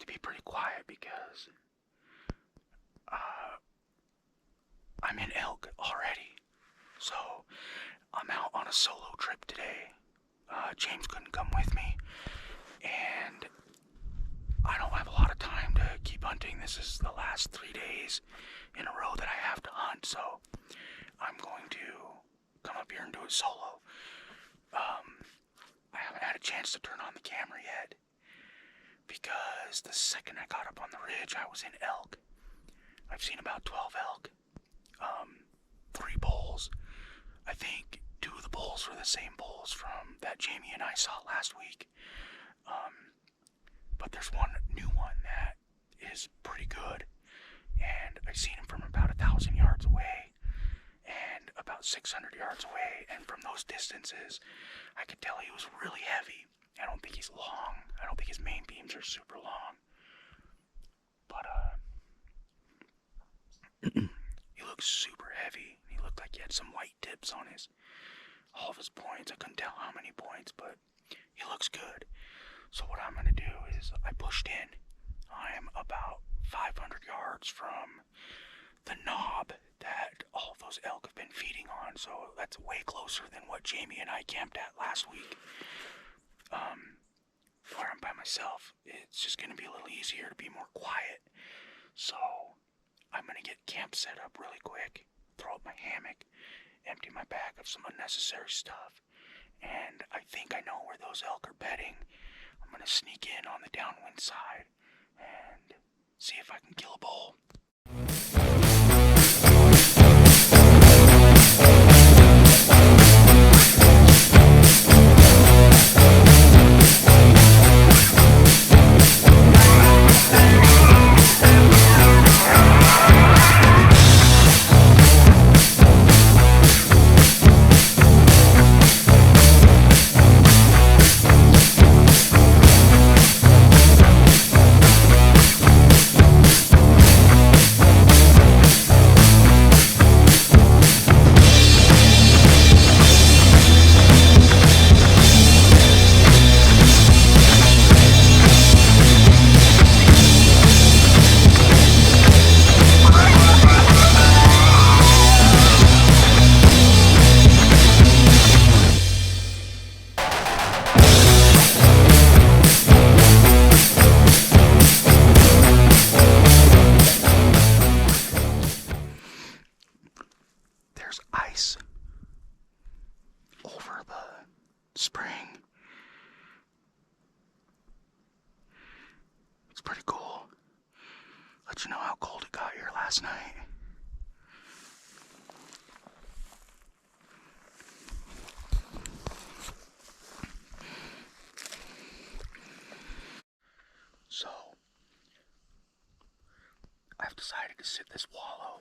be pretty quiet because I'm in elk already. So I'm out on a solo trip today. James couldn't come with me, and I don't have a lot of time to keep hunting. This is the last 3 days in a row that I have to hunt, so I'm going to come up here and do it solo. I haven't had a chance to turn on the camera yet because the second I got up on the ridge, I was in elk. I've seen about 12 elk, 3 bulls. I think 2 of the bulls were the same bulls from that Jamie and I saw last week. But there's one new one that is pretty good, and I've seen him from about 1,000 yards away and about 600 yards away, and from those distances I could tell he was really heavy. I don't think he's long. I don't think his main beams are super long, but he looks super heavy. He looked like he had some white tips on all of his points. I couldn't tell how many points, but he looks good. So what I'm going to do is I pushed in. I am about 500 yards from the knob that all of those elk have been feeding on. So that's way closer than what Jamie and I camped at last week. Where I'm by myself, it's just going to be a little easier to be more quiet. So I'm going to get camp set up really quick, throw up my hammock, empty my bag of some unnecessary stuff, and I think I know where those elk are bedding. I'm going to sneak in on the downwind side and see if I can kill a bull. Ice over the spring. It's pretty cool. Let you know how cold it got here last night. So I've decided to sit this wallow.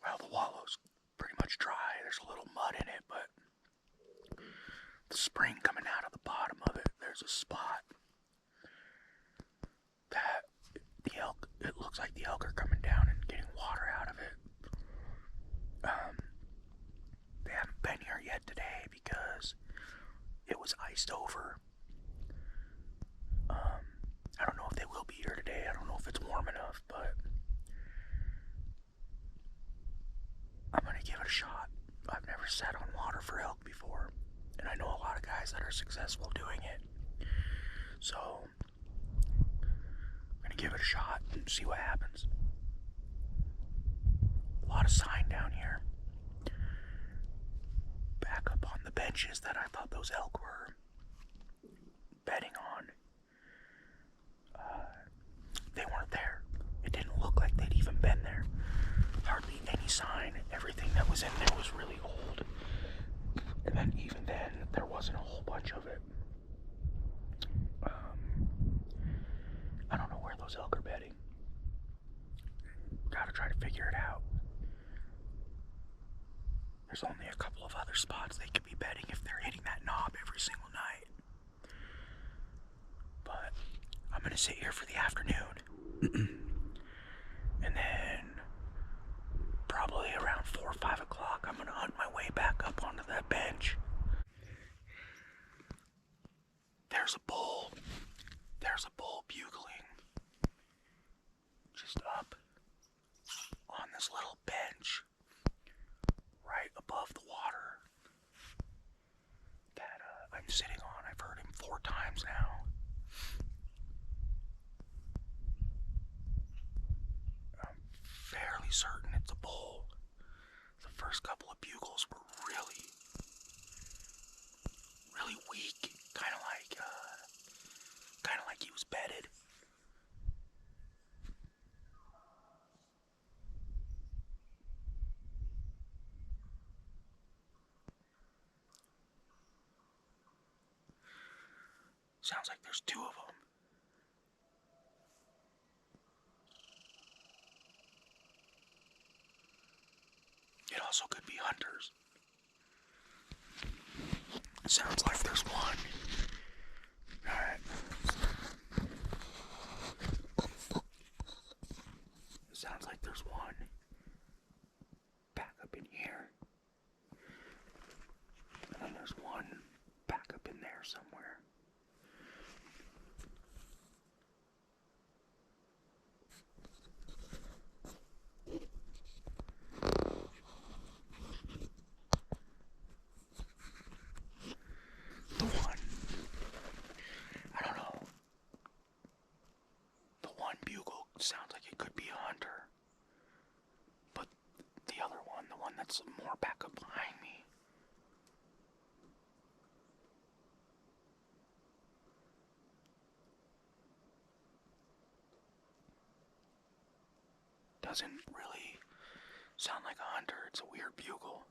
Well, the wallow's pretty much dry. There's a little mud in it, but the spring coming out of the bottom of it, there's a spot that the elk, it looks like the elk are coming down and getting water out of it. They haven't been here yet today because it was iced over. I don't know if they will be here today. I don't know if it's warm enough, but I'm going to give it a shot. I've never sat on water for elk before, and I know a lot of guys that are successful doing it. So I'm going to give it a shot and see what happens. A lot of sign down here. Back up on the benches that I thought those elk were bedding on. They weren't there. It didn't look like they'd even been there. Hardly any sign. Everything that was in there was really old. And then even then, there wasn't a whole bunch of it. I don't know where those elk are bedding. Gotta try to figure it out. There's only a couple of other spots they could be bedding if they're hitting that knob every single night. But I'm gonna sit here for the afternoon. And then probably around 4 or 5 o'clock, I'm gonna hunt my way back up onto that bench. There's a bull fairly certain it's a bull. The first couple of bugles were really, really weak, kind of like he was bedded. Sounds like there's two of them. It also could be hunters. It sounds like there's one. Alright. It sounds like there's one back up in here. And then there's one back up in there somewhere. The one, I don't know. The one bugle sounds like it could be a hunter. But the other one, the one that's more back up behind me, doesn't really sound like a hunter. It's a weird bugle.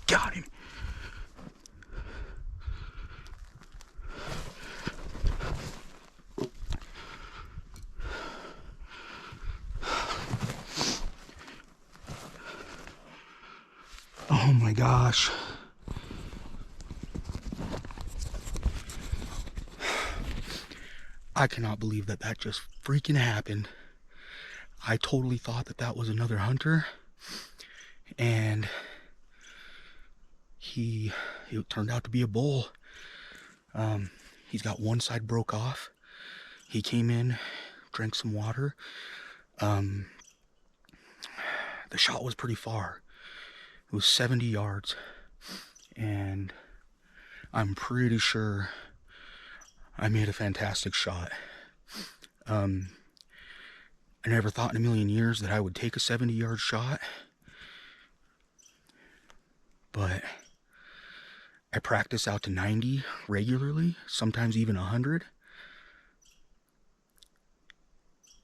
Got him. Oh my gosh. I cannot believe that that just freaking happened. I totally thought that that was another hunter, and it turned out to be a bull. He's got one side broke off. He came in, drank some water. The shot was pretty far. It was 70 yards, and I'm pretty sure I made a fantastic shot. I never thought in a million years that I would take a 70-yard shot, but I practice out to 90 regularly, sometimes even 100.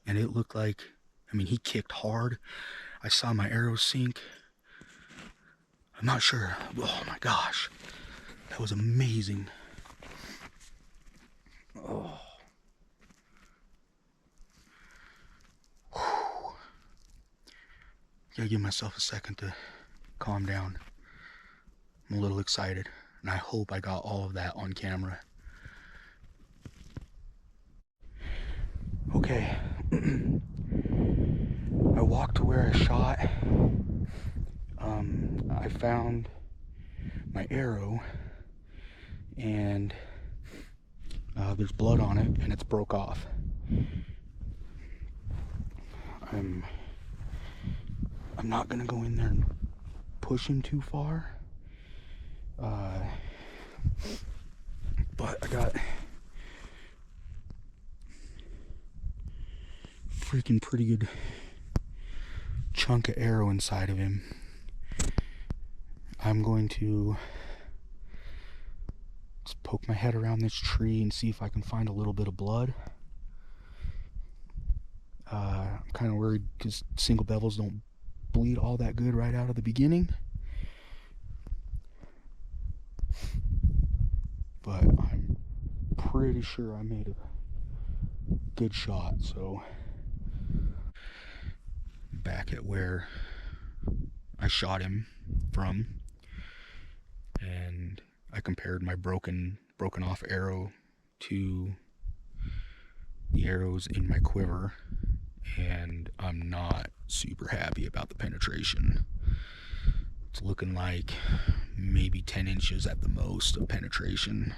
And it looked like, I mean, he kicked hard. I saw my arrow sink. I'm not sure. Oh my gosh. That was amazing. Oh. Whew. Gotta give myself a second to calm down. I'm a little excited, and I hope I got all of that on camera. Okay. I walked to where I shot. I found my arrow, and there's blood on it, and it's broke off. I'm not gonna go in there and push him too far, but I got freaking pretty good chunk of arrow inside of him. I'm going to just poke my head around this tree and see if I can find a little bit of blood. I'm kind of worried because single bevels don't bleed all that good right out of the beginning. But I'm pretty sure I made a good shot, so back at where I shot him from, and I compared my broken off arrow to the arrows in my quiver, and I'm not super happy about the penetration. It's looking like maybe 10 inches at the most of penetration.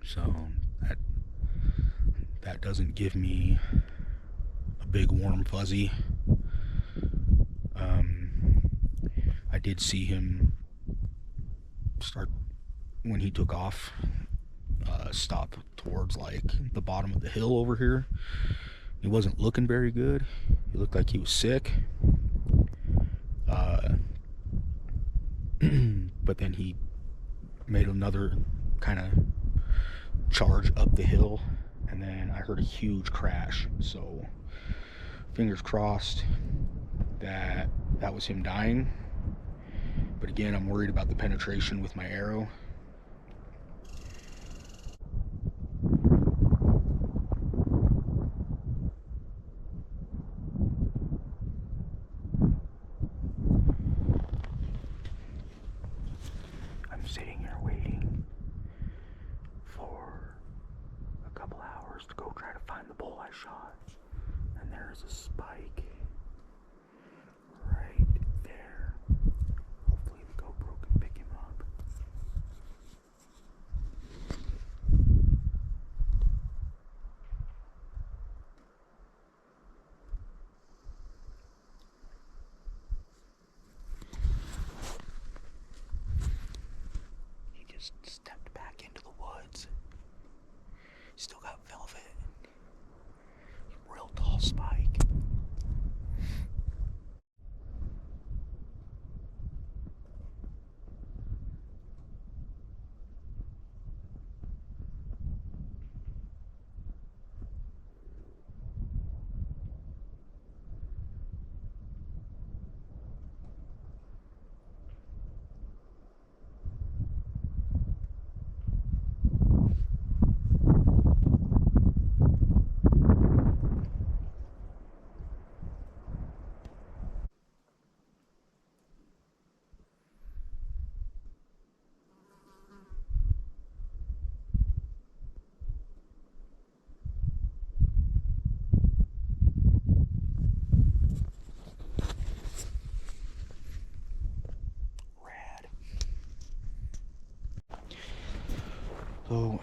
So that doesn't give me a big warm fuzzy. I did see him start, when he took off, stop towards like the bottom of the hill over here. He wasn't looking very good. He looked like he was sick. But then he made another kind of charge up the hill, and then I heard a huge crash. So fingers crossed that was him dying. But again, I'm worried about the penetration with my arrow. I'm sitting here waiting for a couple hours to go try to find the bull I shot. And there's a spike right there. Hopefully the GoPro can pick him up. He just stepped back into the woods. Still got velvet. Real tall spike. So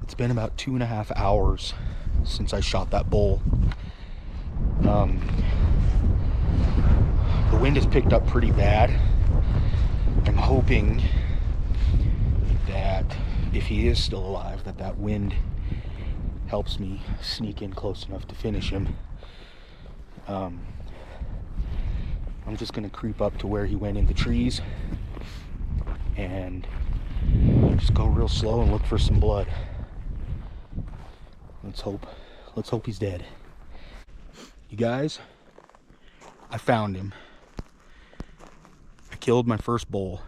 it's been about 2.5 hours since I shot that bull. The wind has picked up pretty bad, hoping that if he is still alive, that wind helps me sneak in close enough to finish him. I'm just gonna creep up to where he went in the trees and just go real slow and look for some blood. Let's hope he's dead. You guys, I found him. I killed my first bull.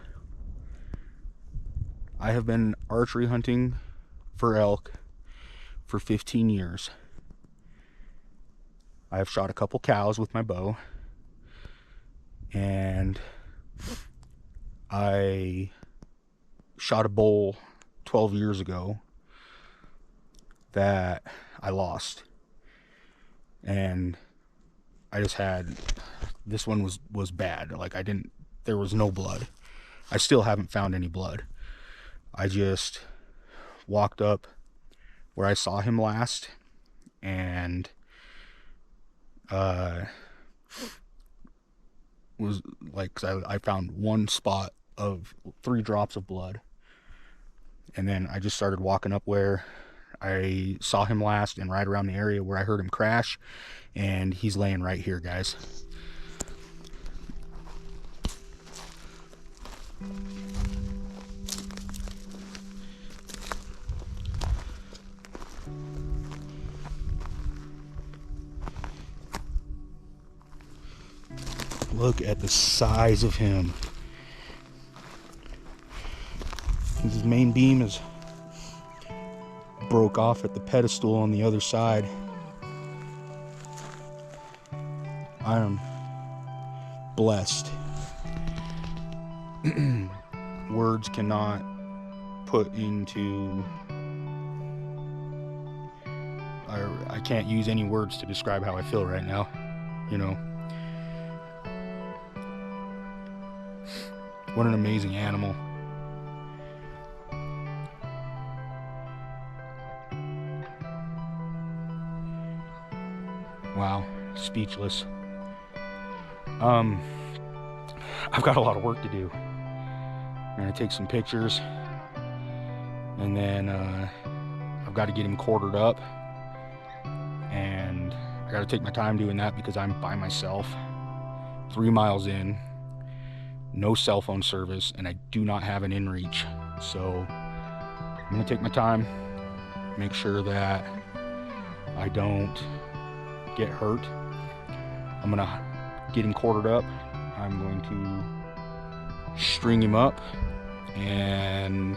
I have been archery hunting for elk for 15 years. I have shot a couple cows with my bow, and I shot a bull 12 years ago that I lost, and I just had, this one was bad. Like, there was no blood. I still haven't found any blood. I just walked up where I saw him last, and was like, 'cause I found one spot of 3 drops of blood, and then I just started walking up where I saw him last and right around the area where I heard him crash, and he's laying right here, guys. Look at the size of him. His main beam is broke off at the pedestal on the other side. I am blessed. Words cannot put into, I can't use any words to describe how I feel right now, you know. What an amazing animal. Wow, speechless. I've got a lot of work to do. I'm gonna take some pictures, and then I've got to get him quartered up, and I got to take my time doing that because I'm by myself, 3 miles in, no cell phone service, and I do not have an inReach. So I'm gonna take my time, make sure that I don't get hurt. I'm gonna get him quartered up. I'm going to string him up, and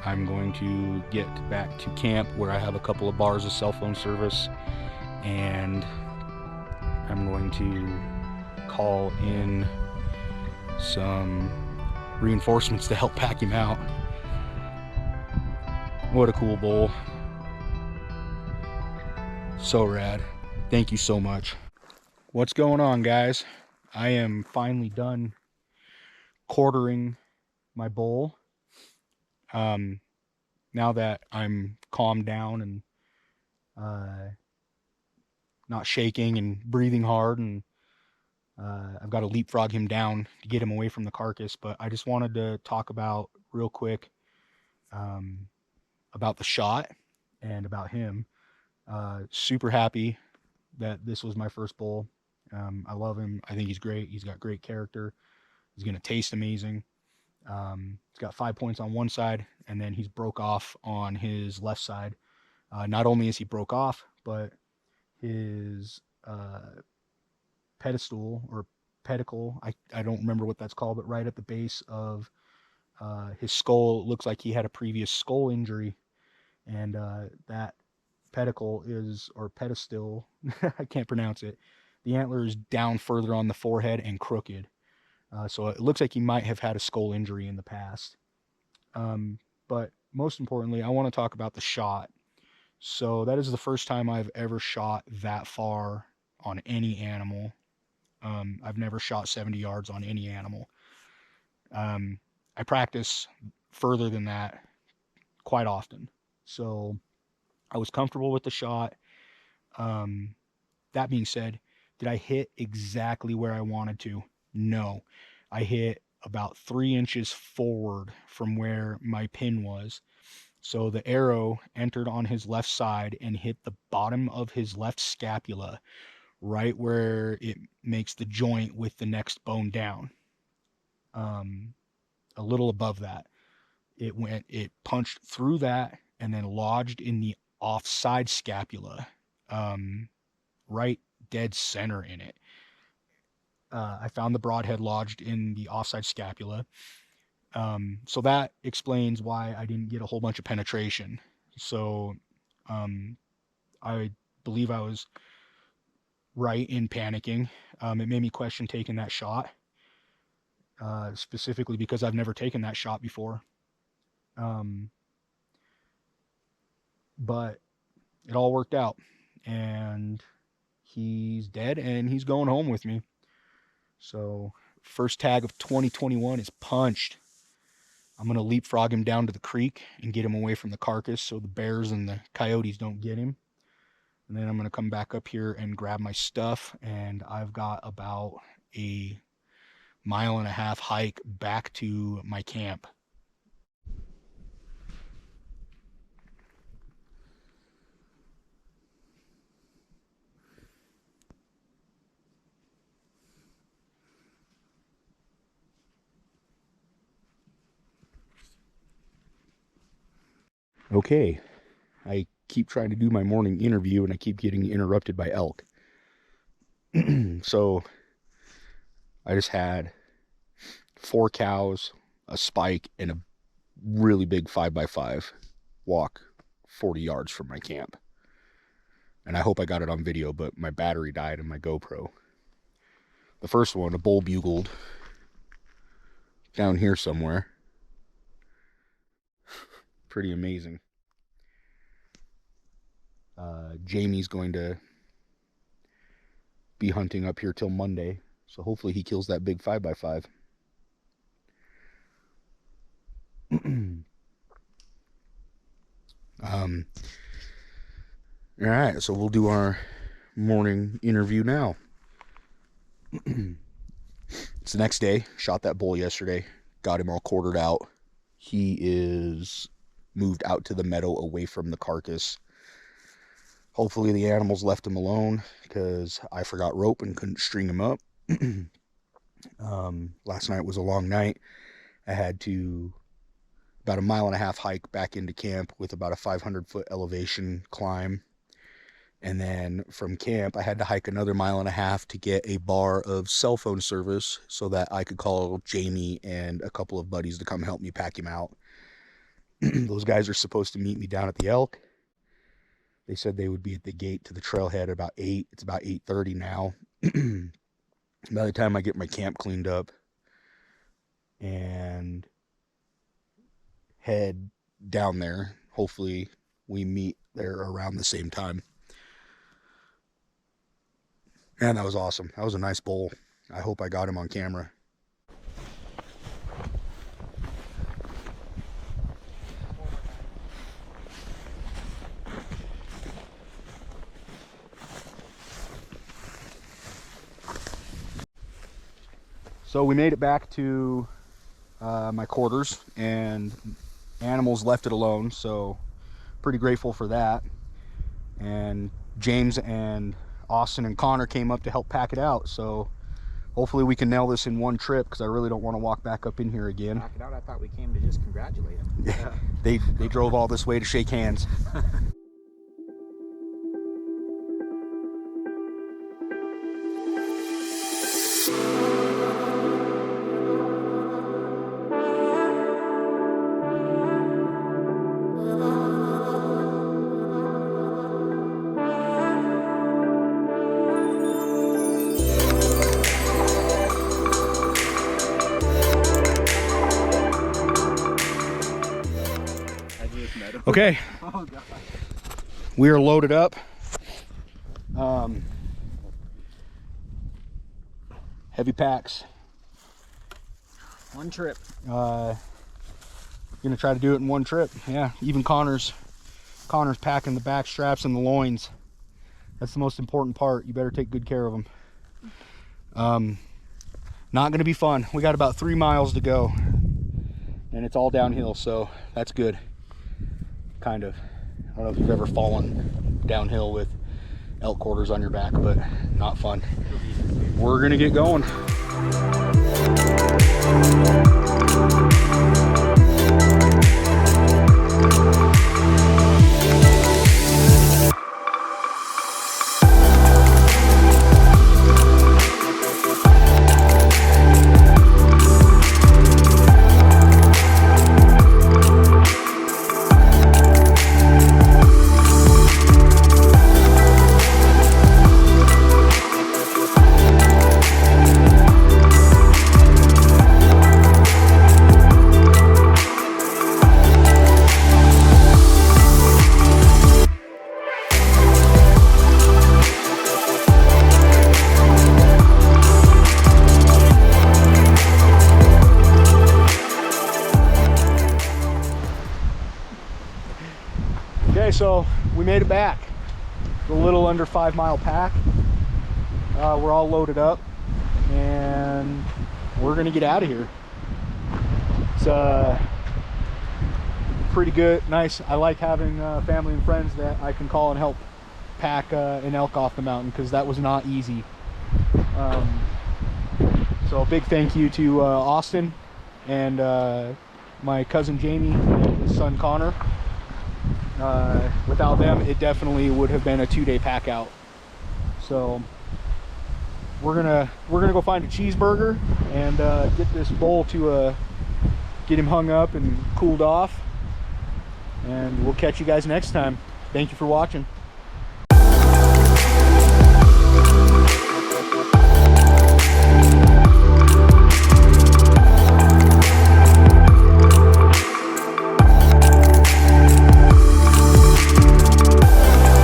I'm going to get back to camp where I have a couple of bars of cell phone service, and I'm going to call in some reinforcements to help pack him out. What a cool bull. So rad. Thank you so much. What's going on, guys? I am finally done quartering my bull. Now that I'm calmed down and not shaking and breathing hard, and I've got to leapfrog him down to get him away from the carcass. But I just wanted to talk about real quick about the shot and about him. Super happy that this was my first bull. I love him. I think he's great. He's got great character. He's going to taste amazing. He's got 5 points on one side, and then he's broke off on his left side. Not only is he broke off, but his pedestal or pedicle, I don't remember what that's called, but right at the base of his skull, it looks like he had a previous skull injury, and that pedicle is, or pedestal, I can't pronounce it. The antler is down further on the forehead and crooked. So it looks like he might have had a skull injury in the past. But most importantly, I want to talk about the shot. So that is the first time I've ever shot that far on any animal. I've never shot 70 yards on any animal. I practice further than that quite often. So I was comfortable with the shot. That being said, did I hit exactly where I wanted to? No. I hit about 3 inches forward from where my pin was. So the arrow entered on his left side and hit the bottom of his left scapula, right where it makes the joint with the next bone down. A little above that. It punched through that and then lodged in the offside scapula, right dead center in it. I found the broadhead lodged in the offside scapula. So that explains why I didn't get a whole bunch of penetration. So I believe I was right in panicking. It made me question taking that shot, specifically because I've never taken that shot before. But it all worked out, and he's dead and he's going home with me. So first tag of 2021 is punched. I'm going to leapfrog him down to the creek and get him away from the carcass so the bears and the coyotes don't get him. And then I'm going to come back up here and grab my stuff, and I've got about a 1.5 mile hike back to my camp. Okay, I keep trying to do my morning interview and I keep getting interrupted by elk. So I just had 4 cows, a spike, and a really big 5x5 walk 40 yards from my camp. And I hope I got it on video, but my battery died in my GoPro. The first one, a bull bugled down here somewhere. Pretty amazing. Jamie's going to be hunting up here till Monday, so hopefully he kills that big 5x5. All right, so we'll do our morning interview now. It's the next day. Shot that bull yesterday. Got him all quartered out. He is moved out to the meadow away from the carcass. Hopefully the animals left him alone because I forgot rope and couldn't string him up. Last night was a long night. I had to about 1.5 mile hike back into camp with about a 500-foot elevation climb. And then from camp, I had to hike another 1.5 miles to get a bar of cell phone service so that I could call Jamie and a couple of buddies to come help me pack him out. Those guys are supposed to meet me down at the Elk. They said they would be at the gate to the trailhead about 8. It's about 8:30 now. By the time I get my camp cleaned up and head down there, hopefully we meet there around the same time. And that was awesome. That was a nice bull. I hope I got him on camera. So we made it back to my quarters, and animals left it alone, so pretty grateful for that. And James and Austin and Connor came up to help pack it out, so hopefully we can nail this in one trip, because I really don't want to walk back up in here again. Pack it out? I thought we came to just congratulate them. Yeah. They drove all this way to shake hands. Okay, Oh, God. we are loaded up. Heavy packs. One trip. Gonna try to do it in one trip. Yeah, even Connor's packing the back straps and the loins. That's the most important part. You better take good care of them. Not gonna be fun. We got about 3 miles to go, and it's all downhill, so that's good. Kind of. I don't know if you've ever fallen downhill with elk quarters on your back, but not fun. We're gonna get going. Okay, so we made it back. A little under 5 mile pack. We're all loaded up and we're gonna get out of here. It's pretty good, nice. I like having family and friends that I can call and help pack an elk off the mountain, because that was not easy. So a big thank you to Austin and my cousin Jamie and his son Connor. Without them, it definitely would have been a 2-day pack out. So we're gonna go find a cheeseburger and get this bull to get him hung up and cooled off, and we'll catch you guys next time. Thank you for watching.